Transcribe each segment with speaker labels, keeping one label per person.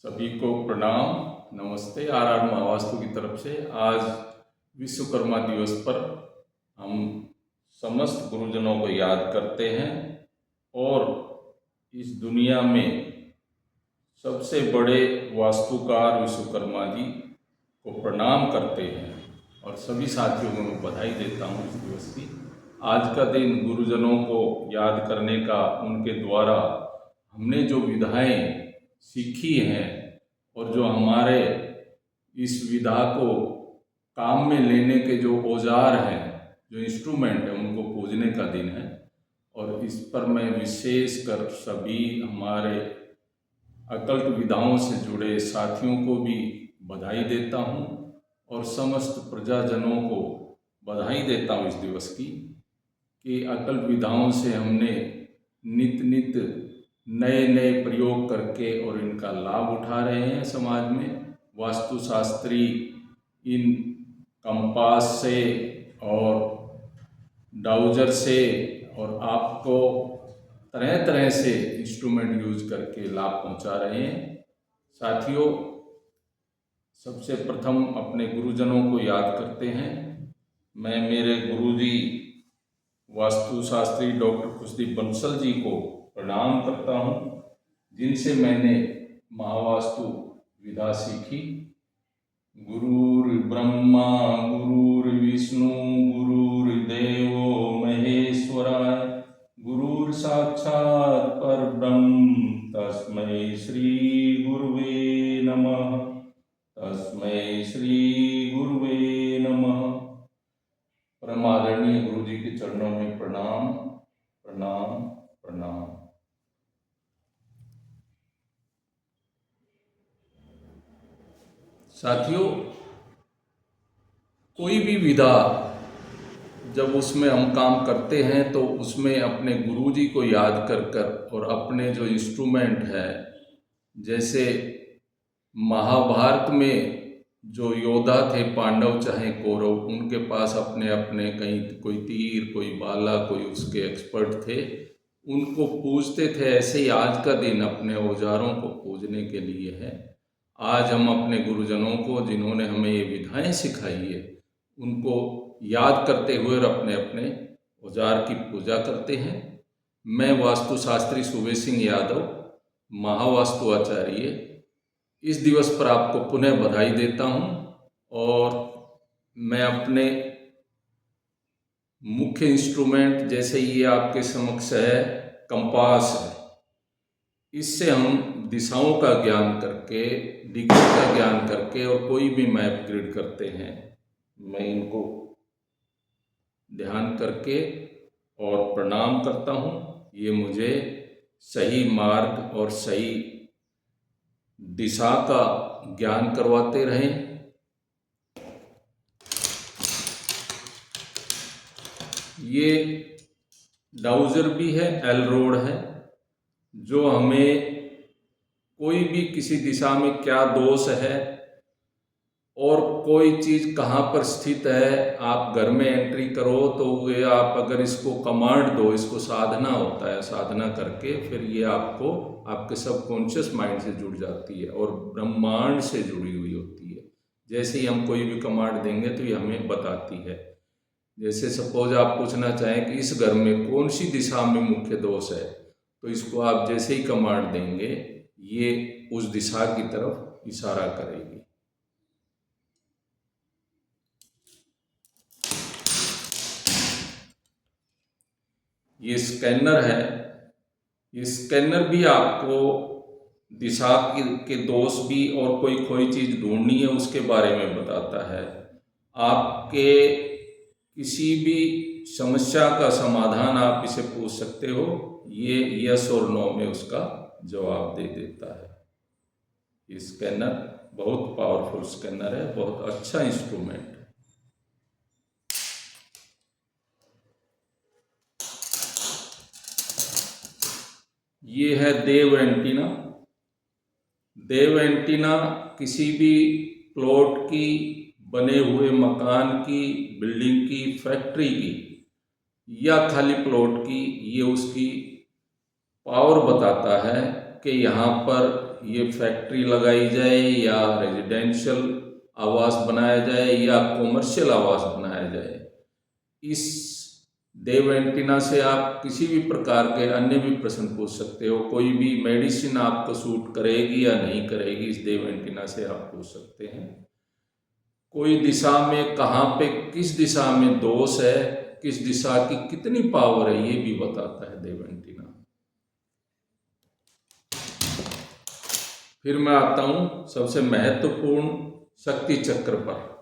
Speaker 1: सभी को प्रणाम, नमस्ते। आर महावास्तु की तरफ से आज विश्वकर्मा दिवस पर हम समस्त गुरुजनों को याद करते हैं और इस दुनिया में सबसे बड़े वास्तुकार विश्वकर्मा जी को प्रणाम करते हैं और सभी साथियों को मैं बधाई देता हूँ इस दिवस की। आज का दिन गुरुजनों को याद करने का, उनके द्वारा हमने जो विधाएं सीखी हैं और जो हमारे इस विधा को काम में लेने के जो औजार हैं, जो इंस्ट्रूमेंट हैं, उनको पूजने का दिन है। और इस पर मैं विशेष कर सभी हमारे अकल्ट विधाओं से जुड़े साथियों को भी बधाई देता हूँ और समस्त प्रजाजनों को बधाई देता हूँ इस दिवस की कि अकल्ट विधाओं से हमने नित नित नए नए प्रयोग करके और इनका लाभ उठा रहे हैं समाज में। वास्तुशास्त्री इन कंपास से और डाउजर से और आपको तरह तरह से इंस्ट्रूमेंट यूज करके लाभ पहुंचा रहे हैं। साथियों, सबसे प्रथम अपने गुरुजनों को याद करते हैं। मैं मेरे गुरुजी वास्तुशास्त्री डॉक्टर खुशदीप बंसल जी को प्रणाम करता हूँ, जिनसे मैंने महावास्तु विधा सीखी। गुरुर् ब्रह्मा गुरुर्विष्णु गुरुर्देवो महेश्वराय गुरुर् साक्षात् परब्रह्म तस्मै श्री गुरुवे नमः। तस्मै श्री गुरुवे नमः। परमादरणीय गुरु जी के चरणों में प्रणाम प्रणाम प्रणाम। साथियों, कोई भी विधा जब उसमें हम काम करते हैं तो उसमें अपने गुरुजी को याद कर कर और अपने जो इंस्ट्रूमेंट है, जैसे महाभारत में जो योद्धा थे पांडव चाहे कौरव, उनके पास अपने अपने कहीं कोई तीर, कोई भाला, कोई उसके एक्सपर्ट थे, उनको पूजते थे। ऐसे ही आज का दिन अपने औजारों को पूजने के लिए है। आज हम अपने गुरुजनों को, जिन्होंने हमें ये विधाएं सिखाई है, उनको याद करते हुए और अपने अपने औजार की पूजा करते हैं। मैं वास्तुशास्त्री सुबेश सिंह यादव, महावास्तु आचार्य, इस दिवस पर आपको पुनः बधाई देता हूँ और मैं अपने मुख्य इंस्ट्रूमेंट, जैसे ये आपके समक्ष है कंपास है, इससे हम दिशाओं का ज्ञान करके, डिग्री का ज्ञान करके और कोई भी मैप ग्रिड करते हैं। मैं इनको ध्यान करके और प्रणाम करता हूँ। ये मुझे सही मार्ग और सही दिशा का ज्ञान करवाते रहें। ये डाउजर भी है, एल रोड है, जो हमें कोई भी किसी दिशा में क्या दोष है और कोई चीज़ कहाँ पर स्थित है, आप घर में एंट्री करो तो ये आप अगर इसको कमांड दो, इसको साधना होता है, साधना करके फिर ये आपको आपके सबकॉन्शियस माइंड से जुड़ जाती है और ब्रह्मांड से जुड़ी हुई होती है। जैसे ही हम कोई भी कमांड देंगे तो ये हमें बताती है। जैसे सपोज आप पूछना चाहें कि इस घर में कौन सी दिशा में मुख्य दोष है, तो इसको आप जैसे ही कमांड देंगे ये उस दिशा की तरफ इशारा करेगी। ये स्कैनर है, ये स्कैनर भी आपको दिशा के दोष भी और कोई खोई चीज़ ढूंढनी है उसके बारे में बताता है। आपके किसी भी समस्या का समाधान आप इसे पूछ सकते हो, ये यस और नो में उसका जवाब दे देता है। ये स्कैनर बहुत पावरफुल स्कैनर है, बहुत अच्छा इंस्ट्रूमेंट है। ये है देव एंटीना। देव एंटीना किसी भी प्लॉट की, बने हुए मकान की, बिल्डिंग की, फैक्ट्री की या खाली प्लॉट की, ये उसकी पावर बताता है कि यहाँ पर ये फैक्ट्री लगाई जाए या रेजिडेंशियल आवास बनाया जाए या कॉमर्शियल आवास बनाया जाए, इस देव एंटीना से आप किसी भी प्रकार के अन्य भी प्रश्न पूछ सकते हो। कोई भी मेडिसिन आपको सूट करेगी या नहीं करेगी, इस देव एंटीना से आप पूछ सकते हैं। कोई दिशा में कहाँ पे किस दिशा में दोष है, किस दिशा की कितनी पावर है, ये भी बताता है देव एंटीना। फिर मैं आता हूँ सबसे महत्वपूर्ण शक्ति चक्र पर।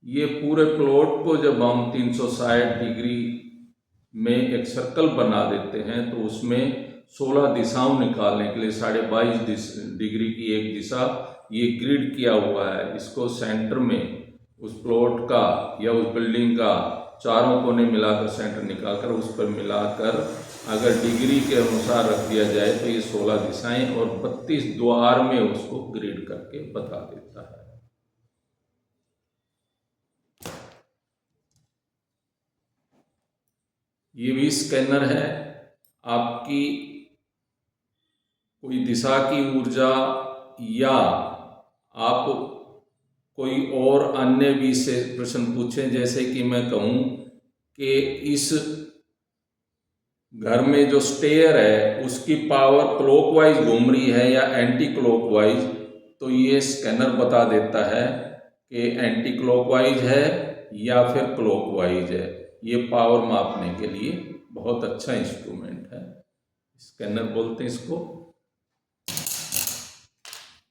Speaker 1: ये पूरे प्लॉट को जब हम 360 डिग्री में एक सर्कल बना देते हैं तो उसमें 16 दिशाओं निकालने के लिए 22.5 डिग्री की एक दिशा ये ग्रिड किया हुआ है। इसको सेंटर में उस प्लॉट का या उस बिल्डिंग का चारों कोने मिलाकर सेंटर निकालकर उस पर मिलाकर अगर डिग्री के अनुसार रख दिया जाए तो ये 16 दिशाएं और 32 द्वार में उसको ग्रिड करके बता देता है। ये भी स्कैनर है। आपकी कोई दिशा की ऊर्जा या आप कोई और अन्य भी से प्रश्न पूछें, जैसे कि मैं कहूँ कि इस घर में जो स्टेयर है उसकी पावर क्लॉकवाइज घूम रही है या एंटी क्लॉकवाइज, तो ये स्कैनर बता देता है कि एंटी क्लॉकवाइज है या फिर क्लॉकवाइज है। ये पावर मापने के लिए बहुत अच्छा इंस्ट्रूमेंट है, स्कैनर बोलते हैं इसको।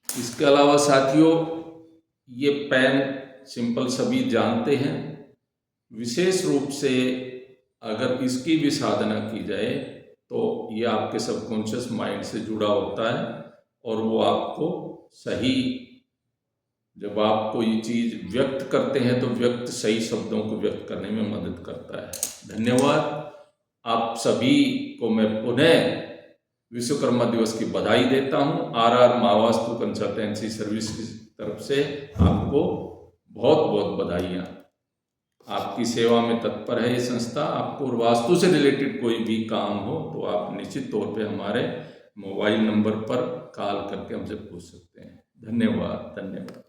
Speaker 1: इसके अलावा साथियों, ये पेन सिंपल सभी जानते हैं। विशेष रूप से अगर इसकी भी साधना की जाए तो ये आपके सबकॉन्शियस माइंड से जुड़ा होता है और वो आपको सही, जब आप कोई चीज़ व्यक्त करते हैं तो व्यक्त सही शब्दों को व्यक्त करने में मदद करता है। धन्यवाद। आप सभी को मैं पुनः विश्वकर्मा दिवस की बधाई देता हूँ। आरआर महावास्तु कंसल्टेंसी सर्विस की तरफ से आपको बहुत बहुत बधाइयाँ। आपकी सेवा में तत्पर है ये संस्था। आपको वास्तु से रिलेटेड कोई भी काम हो तो आप निश्चित तौर पे हमारे मोबाइल नंबर पर कॉल करके हमसे पूछ सकते हैं। धन्यवाद।